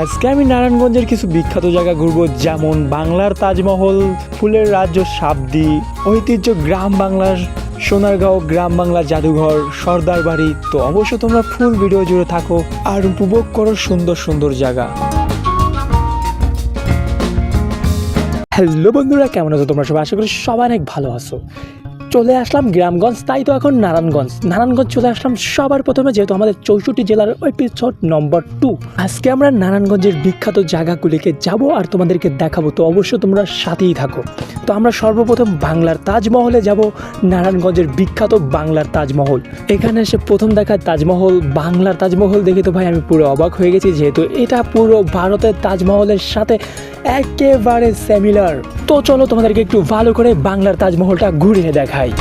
আজকে আমি নারায়ণগঞ্জের কিছু বিখ্যাত জায়গা ঘুরবো, যেমন বাংলার তাজমহল, ফুলের রাজ্য সাবদি, ঐতিহ্য গ্রাম বাংলার সোনারগাঁও, গ্রাম বাংলা জাদুঘর, সর্দার বাড়ি। তো অবশ্য তোমরা ফুল ভিডিও জুড়ে থাকো আর উপভোগ করো সুন্দর সুন্দর জায়গা। হ্যালো বন্ধুরা, কেমন আছো তোমরা সবাই? আশা করি সবাই অনেক ভালো আছো। চলে আসলাম গ্রামগঞ্জ, তাই তো এখন নারায়ণগঞ্জ চলে আসলাম সবার প্রথমে, যেহেতু আমাদের 64 জেলার এপিসোড নম্বর 2। আজকে আমরা নারায়ণগঞ্জের বিখ্যাত জায়গাগুলিকে যাব আর তোমাদেরকে দেখাবো, তো অবশ্যই তোমরা সাথেই থাকো। তো আমরা সর্বপ্রথম বাংলার তাজমহলে যাব, নারায়ণগঞ্জের বিখ্যাত বাংলার তাজমহল। এখানে এসে প্রথম দেখায় তাজমহল, বাংলার তাজমহল দেখে তো ভাই আমি পুরো অবাক হয়ে গেছি, যেহেতু এটা পুরো ভারতের তাজমহলের সাথে একেবারে সিমিলার। তো চলো তোমাদেরকে একটু ভালো করে বাংলার তাজমহলটা ঘুরিয়ে দেখাই।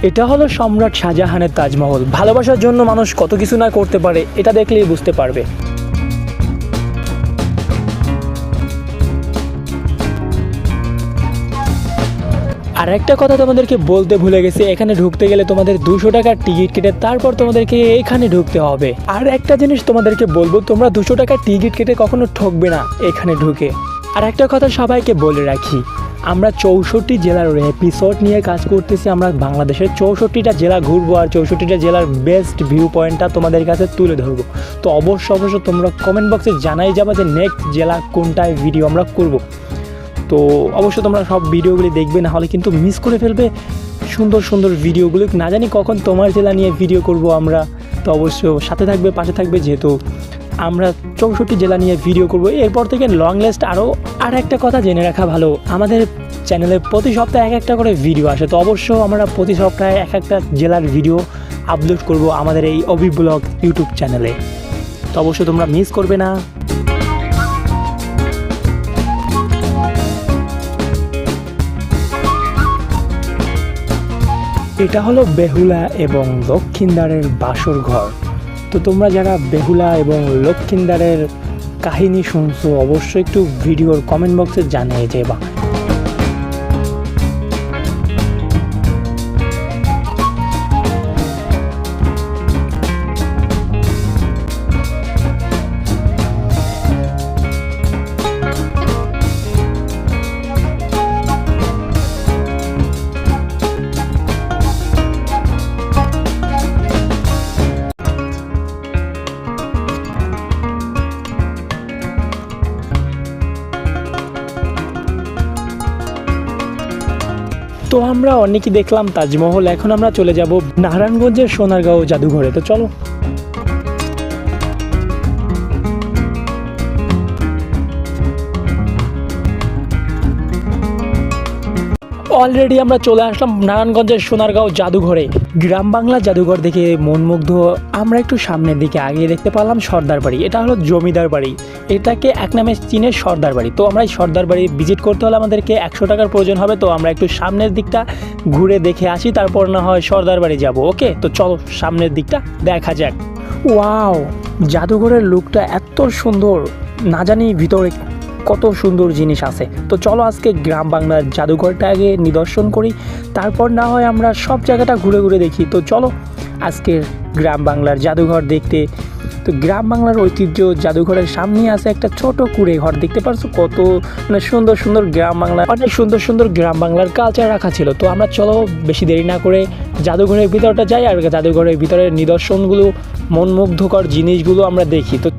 এটা হলো সম্রাট শাহজাহানের তাজমহল। ভালোবাসার জন্য মানুষ কত কিছু না করতে পারে, এটা দেখলেই বুঝতে পারবে। আর একটা কথা তোমাদেরকে বলতে ভুলে গেছি, এখানে ঢুকতে গেলে তোমাদের 200 টাকার টিকিট কেটে তারপর তোমাদেরকে এখানে ঢুকতে হবে। আর একটা জিনিস তোমাদেরকে বলবো, তোমরা 200 টাকার টিকিট কেটে কখনো ঠকবে না এখানে ঢুকে। আর একটা কথা সবাইকে বলে রাখি, আমরা 64 জেলার এপিসোড নিয়ে কাজ করতেছি। আমরা বাংলাদেশের 64টা জেলা ঘুরবো আর 64টা জেলার বেস্ট ভিউ পয়েন্টটা তোমাদের কাছে তুলে ধরবো। তো অবশ্য তোমরা কমেন্ট বক্সে জানাই যাবা যে নেক্সট জেলা কোনটায় ভিডিও আমরা করব। তো অবশ্য তোমরা সব ভিডিওগুলি দেখবে, না হলে কিন্তু মিস করে ফেলবে সুন্দর সুন্দর ভিডিওগুলি। না জানি কখন তোমার জেলা নিয়ে ভিডিও করব আমরা। তো অবশ্য সাথে থাকবে, পাশে থাকবে, যেহেতু আমরা 64 জেলা নিয়ে ভিডিও করব এরপর থেকে লং লিস্ট আরও। আর একটা কথা জেনে রাখা ভালো, আমাদের চ্যানেলে প্রতি সপ্তাহে একটা করে ভিডিও আসে। তো অবশ্য আমরা প্রতি সপ্তাহে একটা জেলার ভিডিও আপলোড করব আমাদের এই অভি ব্লগ ইউটিউব চ্যানেলে। তো অবশ্য তোমরা মিস করবে না। এটা হলো বেহুলা এবং লক্ষিন্দারের বাসর ঘর। তো তোমরা যারা বেহুলা এবং লক্ষিন্দারের কাহিনী শুনছো, অবশ্যই একটু ভিডিওর কমেন্ট বক্সে জানিয়ে যাবা। তো আমরা অনেকই দেখলাম তাজমহল, এখন আমরা চলে যাব নারায়ণগঞ্জের সোনারগাঁও জাদুঘরে। তো চলো। অলরেডি আমরা চলে আসলাম নারায়ণগঞ্জের সোনারগাঁও জাদুঘরে। গ্রাম বাংলা জাদুঘর দেখে মনমুগ্ধ আমরা একটু সামনের দিকে আগিয়ে দেখতে পারলাম সর্দার বাড়ি। এটা হলো জমিদার বাড়ি, এটাকে এক নামে চিনে সর্দার বাড়ি। তো আমরা এই সর্দার বাড়ি ভিজিট করতে হলে আমাদেরকে 100 টাকার প্রয়োজন হবে। তো আমরা একটু সামনের দিকটা ঘুরে দেখে আসি, তারপর না হয় সর্দার বাড়ি যাব। ওকে, তো চলো সামনের দিকটা দেখা যাক। ওয়াও, জাদুঘরের লুকটা এত সুন্দর, না জানি ভিতরে কত সুন্দর জিনিস আছে। তো চলো আজকে গ্রাম বাংলার জাদুঘরটা আগে নিদর্শন করি, তারপর না হয় আমরা সব জায়গাটা ঘুরে ঘুরে দেখি। তো চলো আজকের গ্রাম বাংলার জাদুঘর দেখতে। তো গ্রাম বাংলার ঐতিহ্য জাদুঘরের সামনে আছে একটা ছোট কুড়ে ঘর, দেখতে পারছো কত মানে সুন্দর সুন্দর গ্রাম বাংলা, অনেক সুন্দর সুন্দর গ্রাম বাংলার কালচার রাখা ছিল। তো আমরা চলো বেশি দেরি না করে জাদুঘরের ভিতরটা যাই আর জাদুঘরের ভিতরের নিদর্শনগুলো, মনমুগ্ধকর জিনিসগুলো আমরা দেখি। তো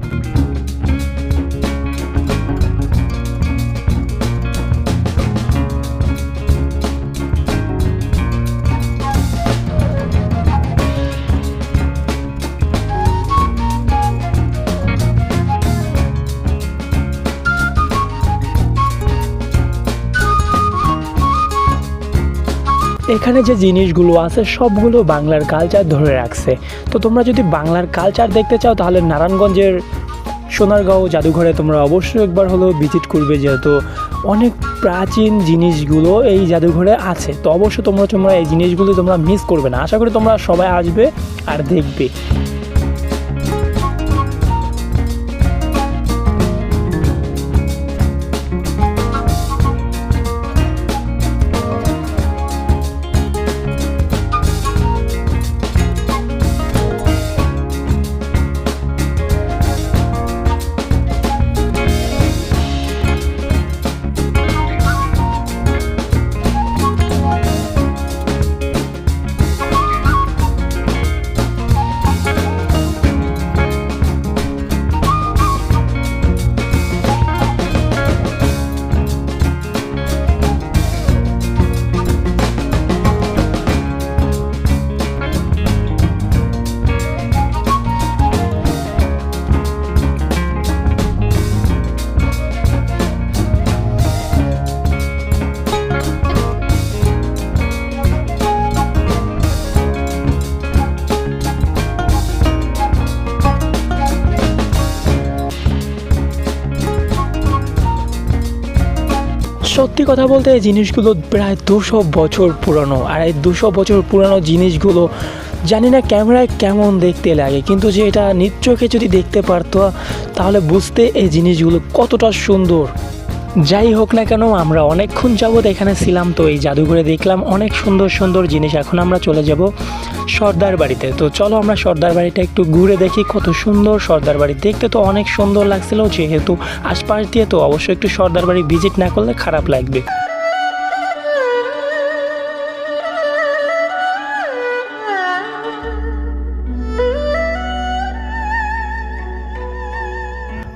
এখানে যে জিনিসগুলো আছে সবগুলো বাংলার কালচার ধরে রাখছে। তো তোমরা যদি বাংলার কালচার দেখতে চাও তাহলে নারায়ণগঞ্জের সোনারগাঁও জাদুঘরে তোমরা অবশ্যই একবার হলেও ভিজিট করবে, যেহেতু অনেক প্রাচীন জিনিসগুলো এই জাদুঘরে আছে। তো অবশ্যই তোমরা এই জিনিসগুলো তোমরা মিস করবে না। আশা করি তোমরা সবাই আসবে আর দেখবে। সত্যি কথা বলতে এই জিনিসগুলো প্রায় 200 বছর পুরনো। আর এই 200 বছর পুরনো জিনিসগুলো জানি না ক্যামেরায় কেমন দেখতে লাগে, কিন্তু যে এটা নিজ চোখে যদি দেখতে পারতো তাহলে বুঝতে এই জিনিসগুলো কতটা সুন্দর। যাই হোক না কেন, আমরা অনেকক্ষণ যাবৎ এখানে ছিলাম, তো এই জাদুঘরে দেখলাম অনেক সুন্দর সুন্দর জিনিস। এখন আমরা চলে যাব সর্দার বাড়িতে। তো চলো আমরা সর্দার বাড়িটা একটু ঘুরে দেখি কত সুন্দর সর্দার বাড়ি। দেখতে তো অনেক সুন্দর লাগছিল, যেহেতু আশপাশ দিয়ে, তো অবশ্যই একটু সর্দার বাড়ি ভিজিট না করলে খারাপ লাগবে।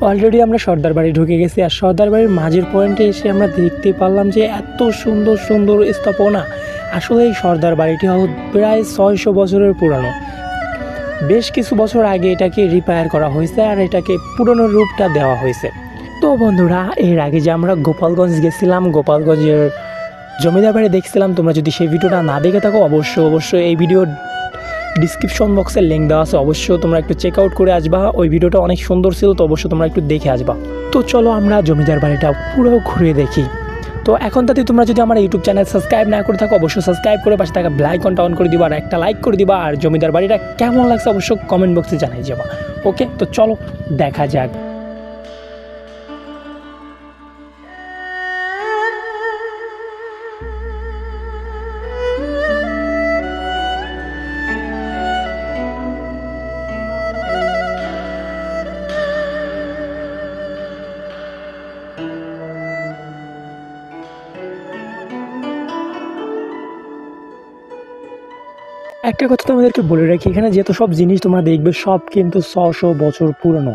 অলরেডি আমরা সর্দার বাড়ি ঢুকে গেছি, আর সর্দার বাড়ির মাঝের পয়েন্টে এসে আমরা দেখতে পারলাম যে এত সুন্দর সুন্দর স্থাপনা। আসলে এই সর্দার বাড়িটি প্রায় 600 বছরের পুরানো। বেশ কিছু বছর আগে এটাকে রিপেয়ার করা হয়েছে আর এটাকে পুরনো রূপটা দেওয়া হয়েছে। তো বন্ধুরা, এর আগে যে আমরা গোপালগঞ্জ গেছিলাম, গোপালগঞ্জের জমিদার বাড়ি দেখছিলাম, তোমরা যদি সেই ভিডিওটা না দেখে থাকো অবশ্যই এই ভিডিও ডিসক্রিপশন বক্সে লিঙ্ক দেওয়া আছে, অবশ্যই তোমরা একটু চেক আউট করে আসবা। ওই ভিডিওটা অনেক সুন্দর ছিল, তো অবশ্যই তোমরা একটু দেখে আসবা। তো চলো আমরা জমিদার বাড়িটা পুরো ঘুরে দেখি। তো এখন তাতে তোমরা যদি আমার ইউটিউব চ্যানেল সাবস্ক্রাইব না করে থাকো অবশ্যই সাবস্ক্রাইব করে পাশে থাকা বেল আইকনটা অন করে দিবা আর একটা লাইক করে দিবা। আর জমিদার বাড়িটা কেমন লাগছে অবশ্যই কমেন্ট বক্সে জানাই যাবা। ওকে, তো চলো দেখা যাক। একটা কথা তোমাদেরকে বলে রাখি, এখানে যত সব জিনিস তোমরা দেখবে সব কিন্তু 600 বছর পুরনো।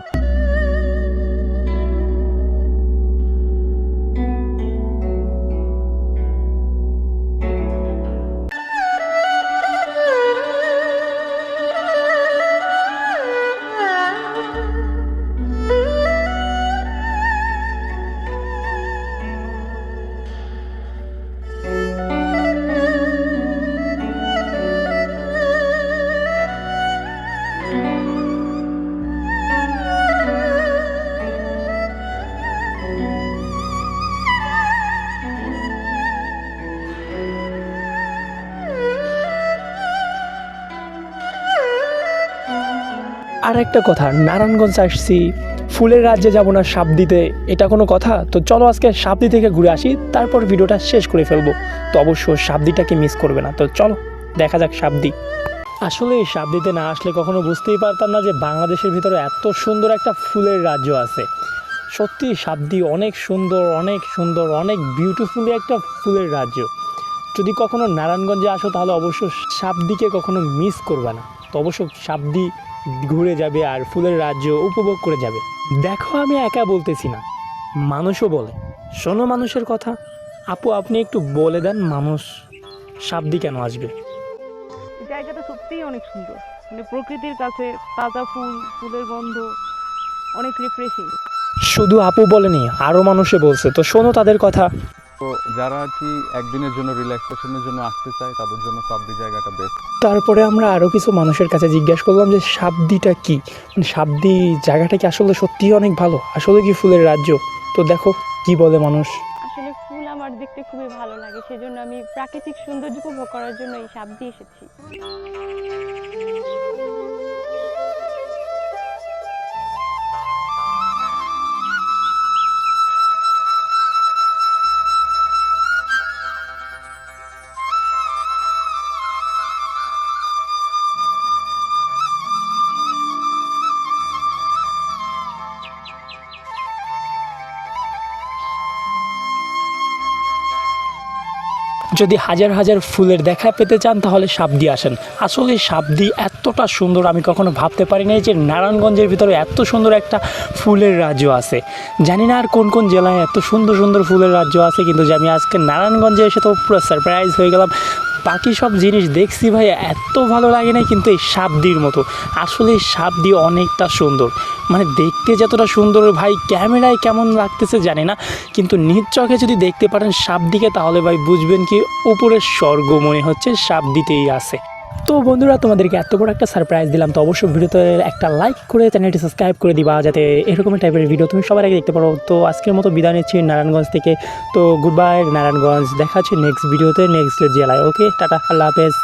আর একটা কথা, নারায়ণগঞ্জ আসছি, ফুলের রাজ্যে যাব না সাপ দিতে, এটা কোনো কথা? তো চলো আজকে সাপদি থেকে ঘুরে আসি, তারপর ভিডিওটা শেষ করে ফেলবো। তো অবশ্যই সাপদিটাকে মিস করবে না। তো চলো দেখা যাক সাপদি। আসলে এই সাপদিতে না আসলে কখনো বুঝতেই পারতাম না যে বাংলাদেশের ভিতরে এত সুন্দর একটা ফুলের রাজ্য আছে। সত্যি সাপদি অনেক সুন্দর, অনেক সুন্দর, অনেক বিউটিফুলি একটা ফুলের রাজ্য। যদি কখনো নারায়ণগঞ্জে আসো তাহলে অবশ্যই সাপদিকে কখনো মিস করবে না। তো অবশ্যই সাপদি ঘুরে যাবে আর ফুলের রাজ্য উপভোগ করে যাবে। দেখো আমি একা বলতেছি না, মানুষও বলে। শোনো মানুষের কথা। আপু আপনি একটু বলে দেন, মানুষ সাপদি কেন আসবে? জায়গাটা সত্যিই অনেক সুন্দর, মানে প্রকৃতির কাছে তাজা ফুল, ফুলের গন্ধ অনেক রিফ্রেশিং। শুধু আপু বলেনি, আরও মানুষে বলছে। তো শোনো তাদের কথা। তো যারা আর কি একদিনের জন্য রিল্যাক্সেশনের জন্য আসতে চায় তাদের জন্য সাবদি জায়গাটা বেস্ট। তারপরে আমরা আরও কিছু মানুষের কাছে জিজ্ঞাসা করলাম যে সাবদিটা কি, মানে সাবদি জায়গাটা কি আসলে সত্যিই অনেক ভালো, আসলে কি ফুলের রাজ্য? তো দেখো কি বলে মানুষ। আসলে ফুল আমার দেখতে খুবই ভালো লাগে, সেজন্য আমি প্রাকৃতিক সৌন্দর্য উপভোগ করার জন্য এই সাবদি এসেছি। যদি হাজার হাজার ফুলের দেখা পেতে চান তাহলে সাবদি আসেন। আসলে সাবদি এতটা সুন্দর আমি কখনো ভাবতে পারি নাই যে নারায়ণগঞ্জের ভিতরে এত সুন্দর একটা ফুলের রাজ্য আছে। জানি না আর কোন কোন জেলায় এত সুন্দর সুন্দর ফুলের রাজ্য আছে, কিন্তু যে আমি আজকে নারায়ণগঞ্জে এসে তো পুরো সারপ্রাইজ হয়ে গেলাম। বাকি সব জিনিস দেখছি ভাই এত ভালো লাগে না, কিন্তু এই সাবদির মতো আসলে সাবদি অনেকটা সুন্দর, মানে দেখতে যতটা সুন্দর ভাই ক্যামেরায় কেমন লাগতেছে জানি না, কিন্তু নিজ চোখে যদি দেখতে পারেন সাবদিকে তাহলে ভাই বুঝবেন কি উপরের স্বর্গ মনে হচ্ছে সাবদিতেই আছে। তো বন্ধুরা তোমাদেরকে এত বড় একটা সারপ্রাইজ দিলাম, তো অবশ্যই ভিডিওতে একটা লাইক করে চ্যানেলটি সাবস্ক্রাইব করে দিবা যাতে এরকম টাইপের ভিডিও তুমি সবার আগে দেখতে পারো। তো আজকের মতো বিদায় নিচ্ছি নারায়ণগঞ্জ থেকে। তো গুড বাই নারায়ণগঞ্জ, দেখা হচ্ছে নেক্সট ভিডিওতে নেক্সট জেলায়। ওকে টাটা, আল্লাহ হাফেজ।